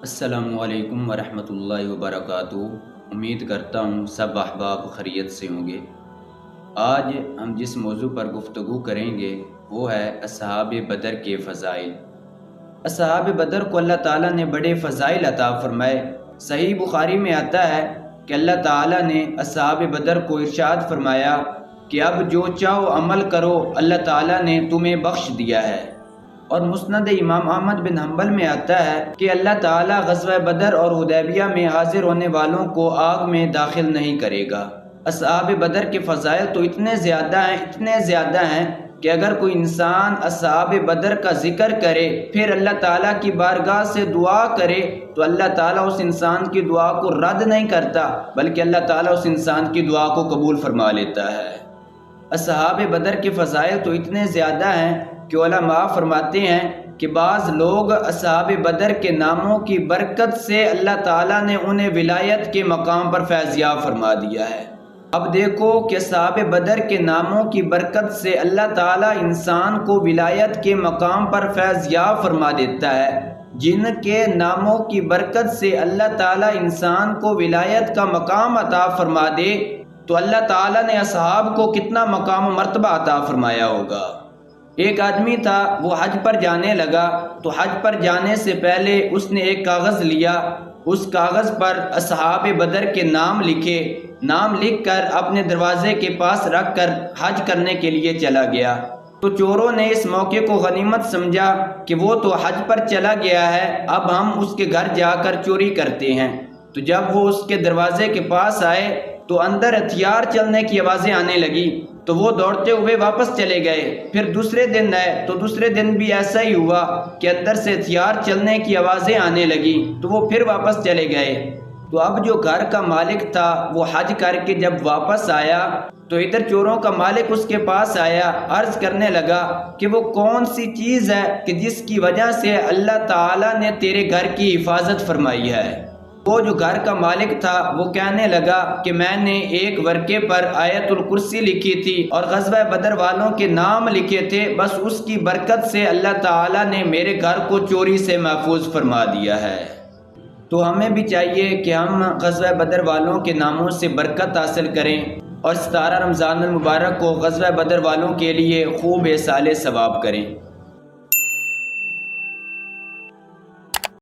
السلام علیکم ورحمۃ اللہ وبرکاتہ۔ امید کرتا ہوں سب احباب خیریت سے ہوں گے۔ آج ہم جس موضوع پر گفتگو کریں گے وہ ہے اصحاب بدر کے فضائل۔ اصحاب بدر کو اللہ تعالیٰ نے بڑے فضائل عطا فرمائے۔ صحیح بخاری میں آتا ہے کہ اللہ تعالیٰ نے اصحاب بدر کو ارشاد فرمایا کہ اب جو چاہو عمل کرو، اللہ تعالیٰ نے تمہیں بخش دیا ہے۔ اور مسند امام احمد بن حنبل میں آتا ہے کہ اللہ تعالیٰ غزوہ بدر اور حدیبیہ میں حاضر ہونے والوں کو آگ میں داخل نہیں کرے گا۔ اصحاب بدر کے فضائل تو اتنے زیادہ ہیں کہ اگر کوئی انسان اصحاب بدر کا ذکر کرے، پھر اللہ تعالیٰ کی بارگاہ سے دعا کرے، تو اللہ تعالیٰ اس انسان کی دعا کو رد نہیں کرتا، بلکہ اللہ تعالیٰ اس انسان کی دعا کو قبول فرما لیتا ہے۔ اصحاب بدر کے فضائل تو اتنے زیادہ ہیں کہ علماء فرماتے ہیں کہ بعض لوگ اصحاب بدر کے ناموں کی برکت سے اللہ تعالیٰ نے انہیں ولایت کے مقام پر فیضیاب فرما دیا ہے۔ اب دیکھو کہ اصحاب بدر کے ناموں کی برکت سے اللہ تعالیٰ انسان کو ولایت کے مقام پر فیضیاب فرما دیتا ہے۔ جن کے ناموں کی برکت سے اللہ تعالیٰ انسان کو ولایت کا مقام عطا فرما دے، تو اللہ تعالیٰ نے اصحاب کو کتنا مقام و مرتبہ عطا فرمایا ہوگا۔ ایک آدمی تھا، وہ حج پر جانے لگا، تو حج پر جانے سے پہلے اس نے ایک کاغذ لیا، اس کاغذ پر اصحاب بدر کے نام لکھ کر اپنے دروازے کے پاس رکھ کر حج کرنے کے لیے چلا گیا۔ تو چوروں نے اس موقع کو غنیمت سمجھا کہ وہ تو حج پر چلا گیا ہے، اب ہم اس کے گھر جا کر چوری کرتے ہیں۔ تو جب وہ اس کے دروازے کے پاس آئے تو اندر ہتھیار چلنے کی آوازیں آنے لگی، تو وہ دوڑتے ہوئے واپس چلے گئے۔ پھر دوسرے دن آئے تو دوسرے دن بھی ایسا ہی ہوا کہ اندر سے ہتھیار چلنے کی آوازیں آنے لگی، تو وہ پھر واپس چلے گئے۔ تو اب جو گھر کا مالک تھا وہ حج کر کے جب واپس آیا تو ادھر چوروں کا مالک اس کے پاس آیا، عرض کرنے لگا کہ وہ کون سی چیز ہے کہ جس کی وجہ سے اللہ تعالیٰ نے تیرے گھر کی حفاظت فرمائی ہے۔ وہ جو گھر کا مالک تھا وہ کہنے لگا کہ میں نے ایک ورقے پر آیت الکرسی لکھی تھی اور غزوہ بدر والوں کے نام لکھے تھے، بس اس کی برکت سے اللہ تعالیٰ نے میرے گھر کو چوری سے محفوظ فرما دیا ہے۔ تو ہمیں بھی چاہیے کہ ہم غزوہ بدر والوں کے ناموں سے برکت حاصل کریں اور 17 رمضان المبارک کو غزوہ بدر والوں کے لیے خوب احصال ثواب کریں۔